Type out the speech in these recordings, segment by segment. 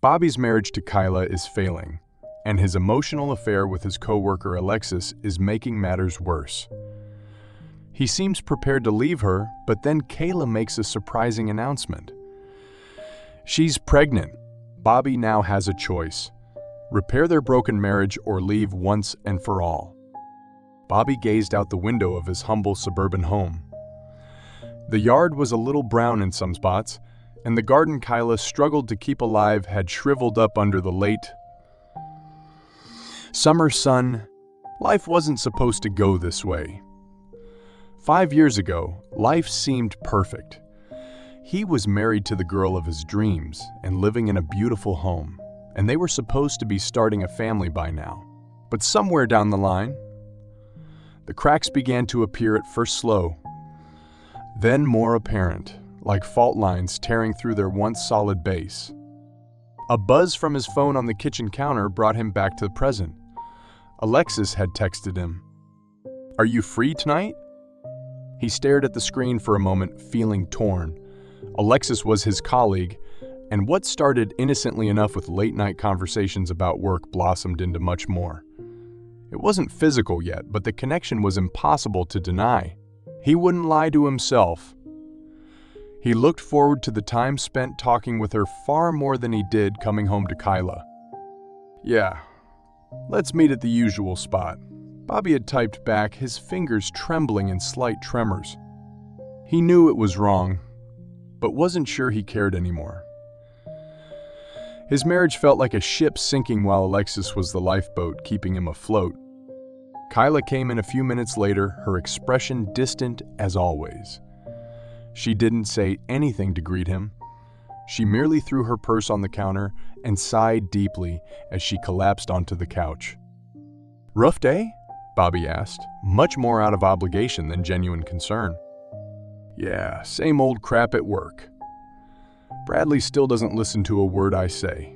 Bobby's marriage to Kayla is failing, and his emotional affair with his coworker Alexis is making matters worse. He seems prepared to leave her, but then Kayla makes a surprising announcement. She's pregnant. Bobby now has a choice: repair their broken marriage or leave once and for all. Bobby gazed out the window of his humble suburban home. The yard was a little brown in some spots, and the garden Kayla struggled to keep alive had shriveled up under the late summer sun. Life wasn't supposed to go this way. 5 years ago, life seemed perfect. He was married to the girl of his dreams and living in a beautiful home, and they were supposed to be starting a family by now. But somewhere down the line, the cracks began to appear, at first slow, then more apparent, like fault lines tearing through their once solid base. A buzz from his phone on the kitchen counter brought him back to the present. Alexis had texted him. "Are you free tonight?" He stared at the screen for a moment, feeling torn. Alexis was his colleague, and what started innocently enough with late-night conversations about work blossomed into much more. It wasn't physical yet, but the connection was impossible to deny. He wouldn't lie to himself. He looked forward to the time spent talking with her far more than he did coming home to Kayla. "Yeah, let's meet at the usual spot." Bobby had typed back, his fingers trembling in slight tremors. He knew it was wrong, but wasn't sure he cared anymore. His marriage felt like a ship sinking while Alexis was the lifeboat keeping him afloat. Kayla came in a few minutes later, her expression distant as always. She didn't say anything to greet him. She merely threw her purse on the counter and sighed deeply as she collapsed onto the couch. "Rough day?" Bobby asked, much more out of obligation than genuine concern. "Yeah, same old crap at work. Bradley still doesn't listen to a word I say."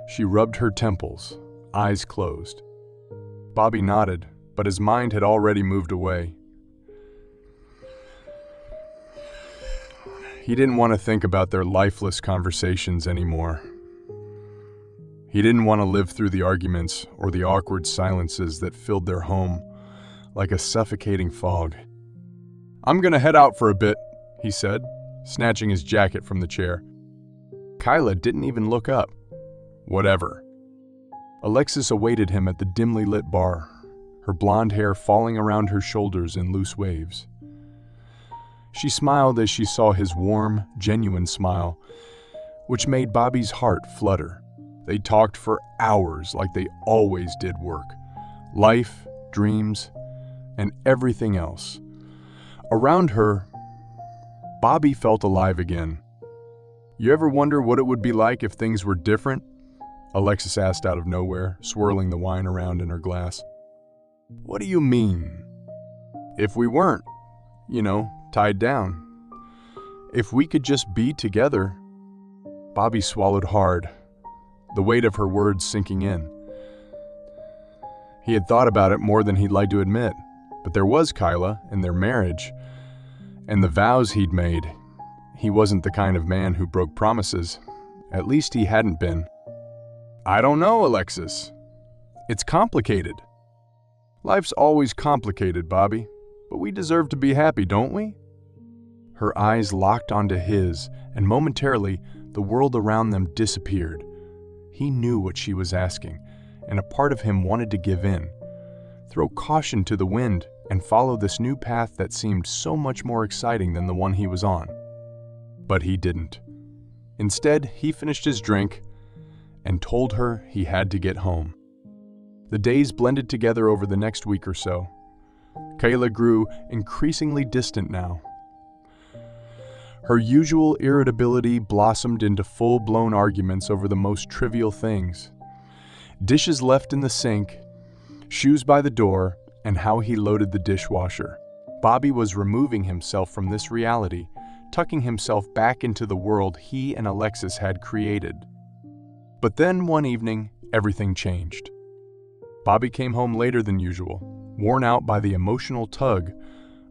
She rubbed her temples, eyes closed. Bobby nodded, but his mind had already moved away. He didn't want to think about their lifeless conversations anymore. He didn't want to live through the arguments or the awkward silences that filled their home like a suffocating fog. "I'm gonna head out for a bit," he said, snatching his jacket from the chair. Kayla didn't even look up. Whatever. Alexis awaited him at the dimly lit bar, her blonde hair falling around her shoulders in loose waves. She smiled as she saw his warm, genuine smile, which made Bobby's heart flutter. They talked for hours like they always did: work, life, dreams, and everything else. Around her, Bobby felt alive again. "You ever wonder what it would be like if things were different?" Alexis asked out of nowhere, swirling the wine around in her glass. "What do you mean?" "If we weren't, tied down. If we could just be together." Bobby swallowed hard, the weight of her words sinking in. He had thought about it more than he'd like to admit, but there was Kayla and their marriage, and the vows he'd made. He wasn't the kind of man who broke promises. At least he hadn't been. "I don't know, Alexis. It's complicated." "Life's always complicated, Bobby, but we deserve to be happy, don't we?" Her eyes locked onto his, and momentarily, the world around them disappeared. He knew what she was asking, and a part of him wanted to give in, throw caution to the wind, and follow this new path that seemed so much more exciting than the one he was on. But he didn't. Instead, he finished his drink and told her he had to get home. The days blended together over the next week or so. Kayla grew increasingly distant now. Her usual irritability blossomed into full-blown arguments over the most trivial things. Dishes left in the sink, shoes by the door, and how he loaded the dishwasher. Bobby was removing himself from this reality, tucking himself back into the world he and Alexis had created. But then one evening, everything changed. Bobby came home later than usual, worn out by the emotional tug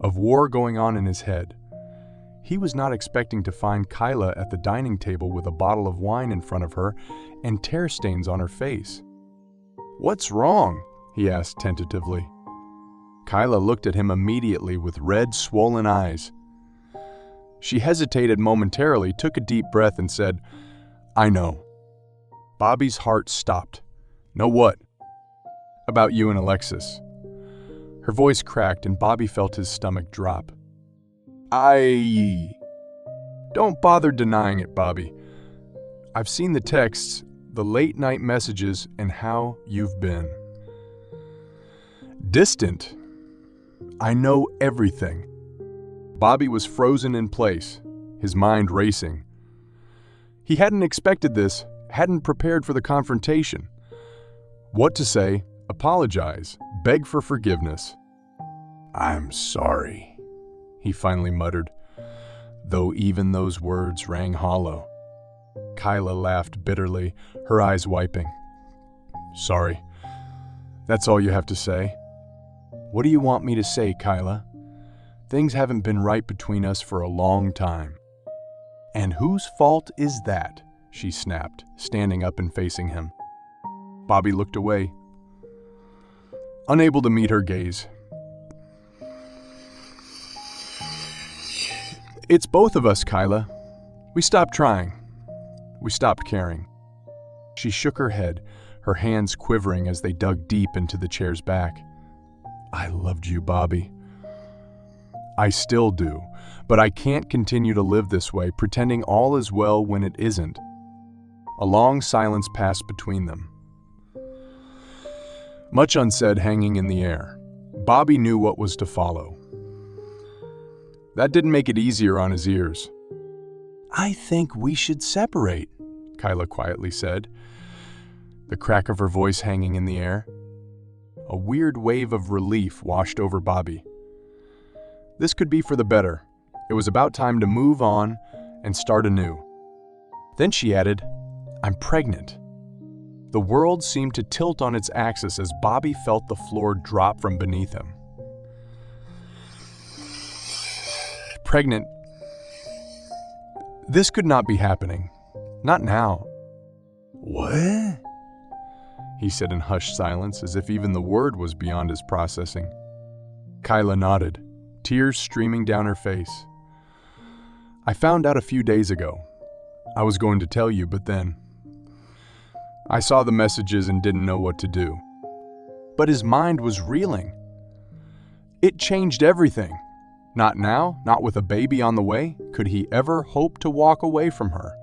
of war going on in his head. He was not expecting to find Kayla at the dining table with a bottle of wine in front of her and tear stains on her face. "What's wrong?" he asked tentatively. Kayla looked at him immediately with red, swollen eyes. She hesitated momentarily, took a deep breath, and said, "I know." Bobby's heart stopped. "Know what?" "About you and Alexis." Her voice cracked and Bobby felt his stomach drop. Don't bother denying it, Bobby. I've seen the texts, the late-night messages, and how you've been. Distant. I know everything." Bobby was frozen in place, his mind racing. He hadn't expected this, hadn't prepared for the confrontation. What to say, apologize, beg for forgiveness. "I'm sorry," he finally muttered, though even those words rang hollow. Kayla laughed bitterly, her eyes wiping. "Sorry. That's all you have to say?" "What do you want me to say, Kayla? Things haven't been right between us for a long time." "And whose fault is that?" she snapped, standing up and facing him. Bobby looked away, unable to meet her gaze. "It's both of us, Kayla. We stopped trying. We stopped caring." She shook her head, her hands quivering as they dug deep into the chair's back. "I loved you, Bobby. I still do, but I can't continue to live this way, pretending all is well when it isn't." A long silence passed between them, much unsaid hanging in the air. Bobby knew what was to follow. That didn't make it easier on his ears. "I think we should separate," Kayla quietly said, the crack of her voice hanging in the air. A weird wave of relief washed over Bobby. This could be for the better. It was about time to move on and start anew. Then she added, "I'm pregnant." The world seemed to tilt on its axis as Bobby felt the floor drop from beneath him. Pregnant. This could not be happening. Not now. "What?" he said in hushed silence, as if even the word was beyond his processing. Kayla nodded, tears streaming down her face. "I found out a few days ago. I was going to tell you, but then I saw the messages and didn't know what to do." But his mind was reeling. It changed everything. Not now, not with a baby on the way, could he ever hope to walk away from her.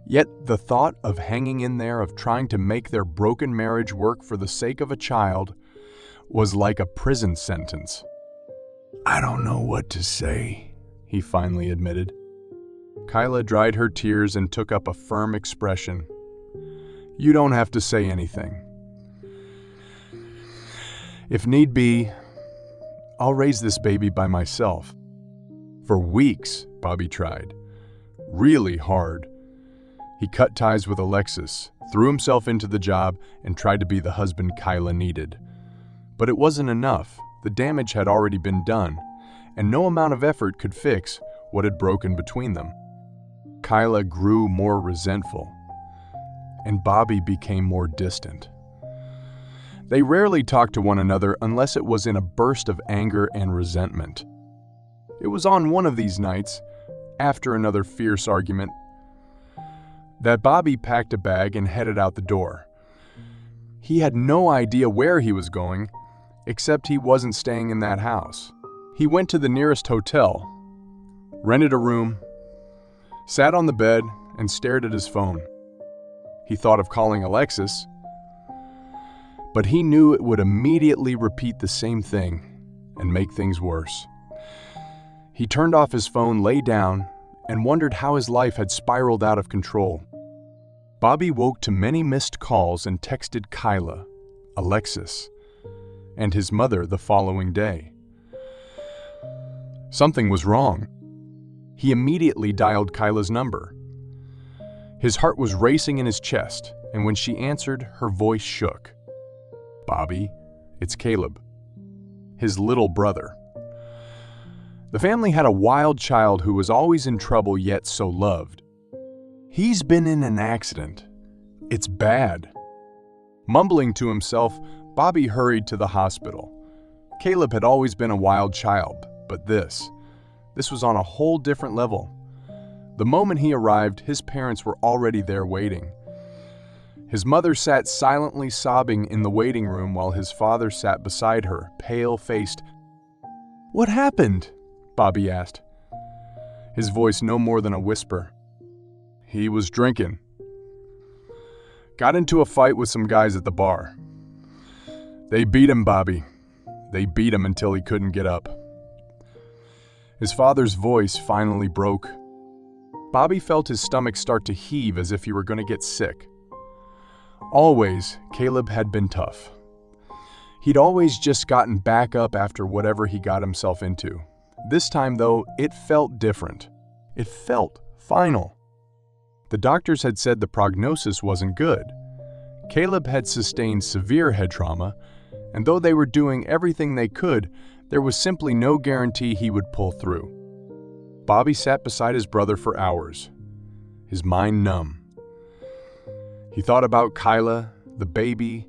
Yet the thought of hanging in there, of trying to make their broken marriage work for the sake of a child, was like a prison sentence. "I don't know what to say," he finally admitted. Kayla dried her tears and took up a firm expression. "You don't have to say anything. If need be, I'll raise this baby by myself." For weeks, Bobby tried. Really hard. He cut ties with Alexis, threw himself into the job, and tried to be the husband Kayla needed. But it wasn't enough. The damage had already been done, and no amount of effort could fix what had broken between them. Kayla grew more resentful, and Bobby became more distant. They rarely talked to one another unless it was in a burst of anger and resentment. It was on one of these nights, after another fierce argument, that Bobby packed a bag and headed out the door. He had no idea where he was going, except he wasn't staying in that house. He went to the nearest hotel, rented a room, sat on the bed, and stared at his phone. He thought of calling Alexis, but he knew it would immediately repeat the same thing and make things worse. He turned off his phone, lay down, and wondered how his life had spiraled out of control. Bobby woke to many missed calls and texted Kayla, Alexis, and his mother the following day. Something was wrong. He immediately dialed Kayla's number. His heart was racing in his chest, and when she answered, her voice shook. "Bobby, it's Caleb, his little brother." The family had a wild child who was always in trouble yet so loved. "He's been in an accident. It's bad." Mumbling to himself, Bobby hurried to the hospital. Caleb had always been a wild child, but this was on a whole different level. The moment he arrived, his parents were already there waiting. His mother sat silently sobbing in the waiting room while his father sat beside her, pale-faced. "What happened?" Bobby asked, his voice no more than a whisper. "He was drinking. Got into a fight with some guys at the bar. They beat him, Bobby. They beat him until he couldn't get up." His father's voice finally broke. Bobby felt his stomach start to heave as if he were going to get sick. Always, Caleb had been tough. He'd always just gotten back up after whatever he got himself into. This time, though, it felt different. It felt final. The doctors had said the prognosis wasn't good. Caleb had sustained severe head trauma, and though they were doing everything they could, there was simply no guarantee he would pull through. Bobby sat beside his brother for hours, his mind numb. He thought about Kayla, the baby,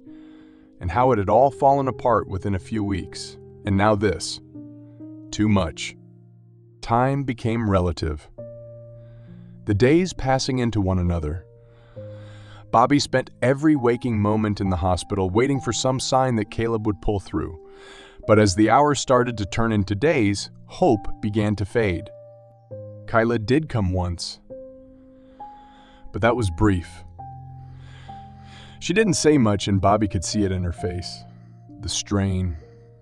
and how it had all fallen apart within a few weeks. And now this. Too much. Time became relative. The days passing into one another. Bobby spent every waking moment in the hospital waiting for some sign that Caleb would pull through. But as the hours started to turn into days, hope began to fade. Kayla did come once, but that was brief. She didn't say much, and Bobby could see it in her face. The strain,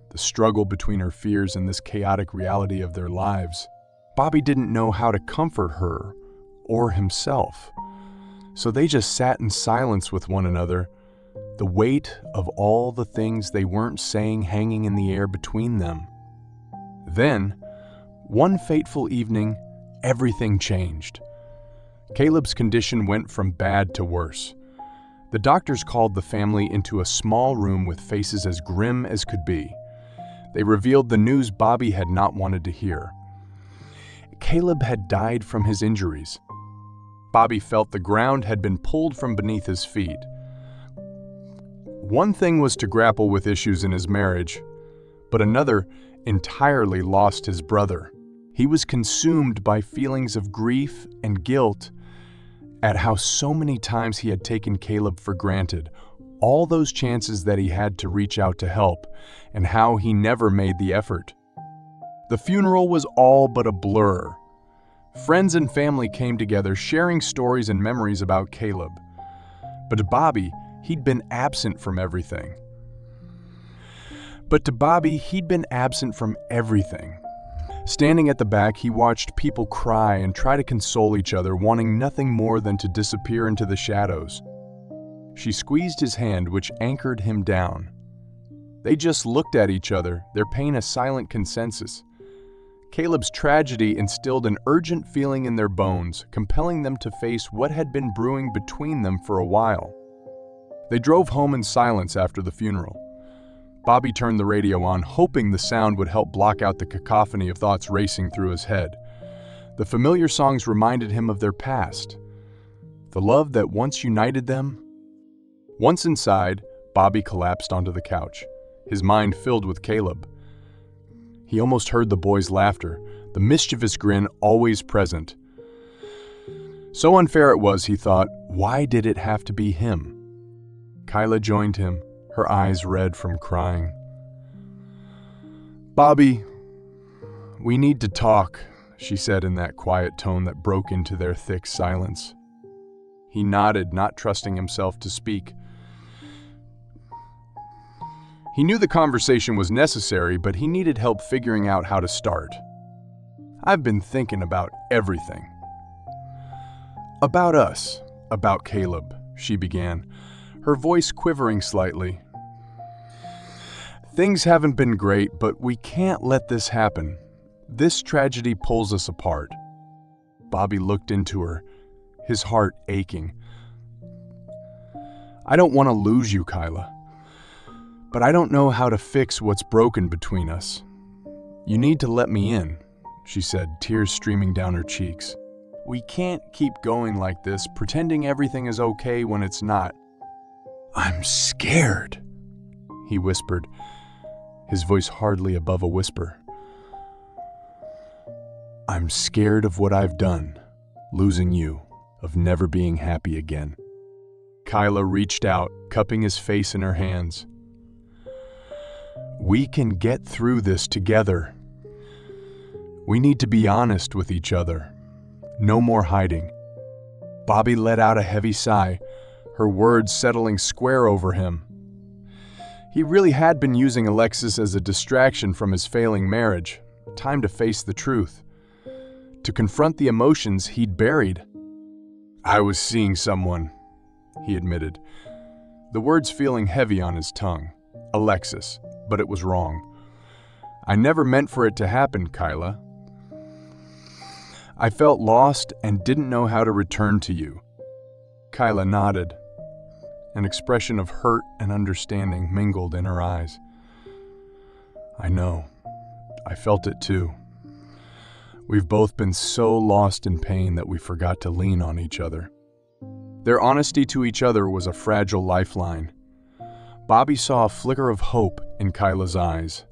the struggle between her fears and this chaotic reality of their lives. Bobby didn't know how to comfort her or himself, so they just sat in silence with one another, the weight of all the things they weren't saying hanging in the air between them. Then, one fateful evening, everything changed. Caleb's condition went from bad to worse. The doctors called the family into a small room with faces as grim as could be. They revealed the news Bobby had not wanted to hear. Caleb had died from his injuries. Bobby felt the ground had been pulled from beneath his feet. One thing was to grapple with issues in his marriage, but another entirely lost his brother. He was consumed by feelings of grief and guilt at how so many times he had taken Caleb for granted, all those chances that he had to reach out to help, and how he never made the effort. The funeral was all but a blur. Friends and family came together, sharing stories and memories about Caleb. But to Bobby, he'd been absent from everything. Standing at the back, he watched people cry and try to console each other, wanting nothing more than to disappear into the shadows. She squeezed his hand, which anchored him down. They just looked at each other, their pain a silent consensus. Caleb's tragedy instilled an urgent feeling in their bones, compelling them to face what had been brewing between them for a while. They drove home in silence after the funeral. Bobby turned the radio on, hoping the sound would help block out the cacophony of thoughts racing through his head. The familiar songs reminded him of their past, the love that once united them. Once inside, Bobby collapsed onto the couch, his mind filled with Caleb. He almost heard the boy's laughter, the mischievous grin always present. So unfair it was, he thought. Why did it have to be him? Kayla joined him, her eyes red from crying. "Bobby, we need to talk," she said in that quiet tone that broke into their thick silence. He nodded, not trusting himself to speak. He knew the conversation was necessary, but he needed help figuring out how to start. "I've been thinking about everything. About us, about Caleb," she began, her voice quivering slightly. "Things haven't been great, but we can't let this happen. This tragedy pulls us apart." Bobby looked into her, his heart aching. "I don't want to lose you, Kayla. But I don't know how to fix what's broken between us. You need to let me in. she said, tears streaming down her cheeks. "We can't keep going like this, pretending everything is okay when it's not." "I'm scared," he whispered, his voice hardly above a whisper. "I'm scared of what I've done, losing you, of never being happy again." Kayla reached out, cupping his face in her hands. "We can get through this together. We need to be honest with each other. No more hiding." Bobby let out a heavy sigh, her words settling square over him. He really had been using Alexis as a distraction from his failing marriage. Time to face the truth. To confront the emotions he'd buried. "I was seeing someone," he admitted, the words feeling heavy on his tongue. "Alexis, but it was wrong. I never meant for it to happen, Kayla. I felt lost and didn't know how to return to you." Kayla nodded. An expression of hurt and understanding mingled in her eyes. "I know. I felt it too. We've both been so lost in pain that we forgot to lean on each other." Their honesty to each other was a fragile lifeline. Bobby saw a flicker of hope in Kayla's eyes.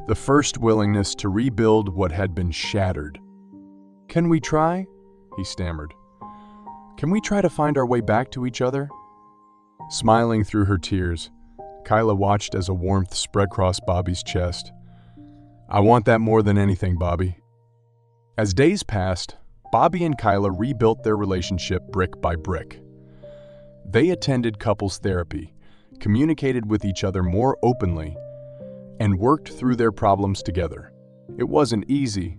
The first willingness to rebuild what had been shattered. "Can we try?" he stammered. "Can we try to find our way back to each other?" Smiling through her tears, Kayla watched as a warmth spread across Bobby's chest. "I want that more than anything, Bobby." As days passed, Bobby and Kayla rebuilt their relationship brick by brick. They attended couples therapy, communicated with each other more openly, and worked through their problems together. It wasn't easy,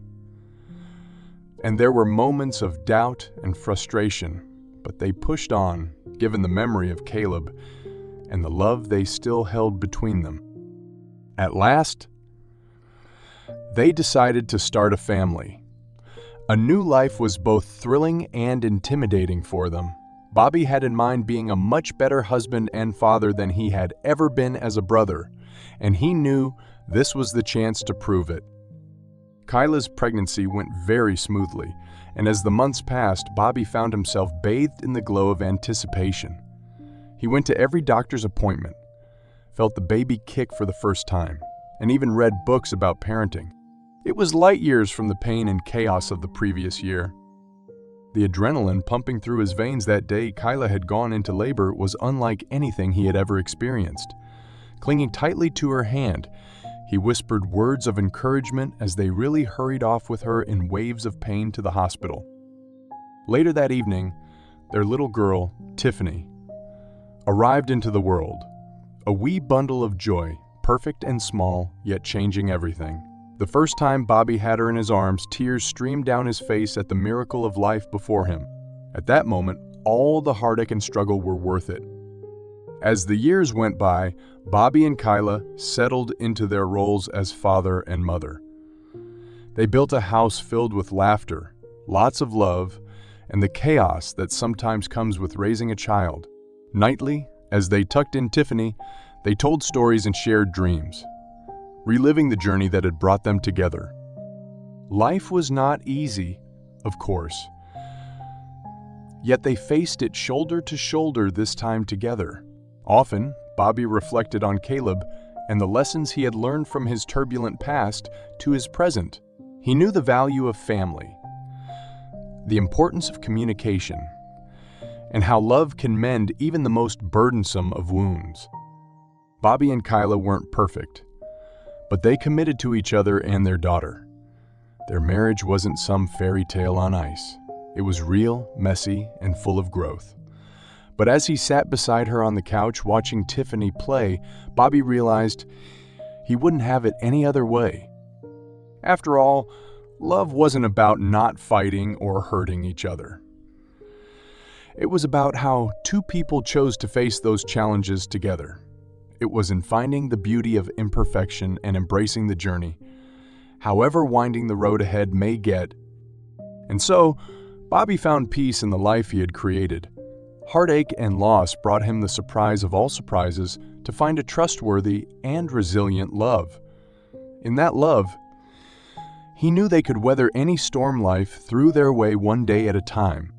and there were moments of doubt and frustration, but they pushed on, given the memory of Caleb and the love they still held between them. At last, they decided to start a family. A new life was both thrilling and intimidating for them. Bobby had in mind being a much better husband and father than he had ever been as a brother, and he knew this was the chance to prove it. Kayla's pregnancy went very smoothly, and as the months passed, Bobby found himself bathed in the glow of anticipation. He went to every doctor's appointment, felt the baby kick for the first time, and even read books about parenting. It was light years from the pain and chaos of the previous year. The adrenaline pumping through his veins that day Kayla had gone into labor was unlike anything he had ever experienced. Clinging tightly to her hand, he whispered words of encouragement as they really hurried off with her in waves of pain to the hospital. Later that evening, their little girl, Tiffany, arrived into the world. A wee bundle of joy, perfect and small, yet changing everything. The first time Bobby had her in his arms, tears streamed down his face at the miracle of life before him. At that moment, all the heartache and struggle were worth it. As the years went by, Bobby and Kayla settled into their roles as father and mother. They built a house filled with laughter, lots of love, and the chaos that sometimes comes with raising a child. Nightly, as they tucked in Tiffany, they told stories and shared dreams, reliving the journey that had brought them together. Life was not easy, of course, yet they faced it shoulder to shoulder this time together. Often, Bobby reflected on Caleb and the lessons he had learned from his turbulent past to his present. He knew the value of family, the importance of communication, and how love can mend even the most burdensome of wounds. Bobby and Kayla weren't perfect, but they committed to each other and their daughter. Their marriage wasn't some fairy tale on ice. It was real, messy, and full of growth. But as he sat beside her on the couch watching Tiffany play, Bobby realized he wouldn't have it any other way. After all, love wasn't about not fighting or hurting each other. It was about how two people chose to face those challenges together. It was in finding the beauty of imperfection and embracing the journey, however winding the road ahead may get. And so, Bobby found peace in the life he had created. Heartache and loss brought him the surprise of all surprises to find a trustworthy and resilient love. In that love, He knew they could weather any storm life threw their way one day at a time.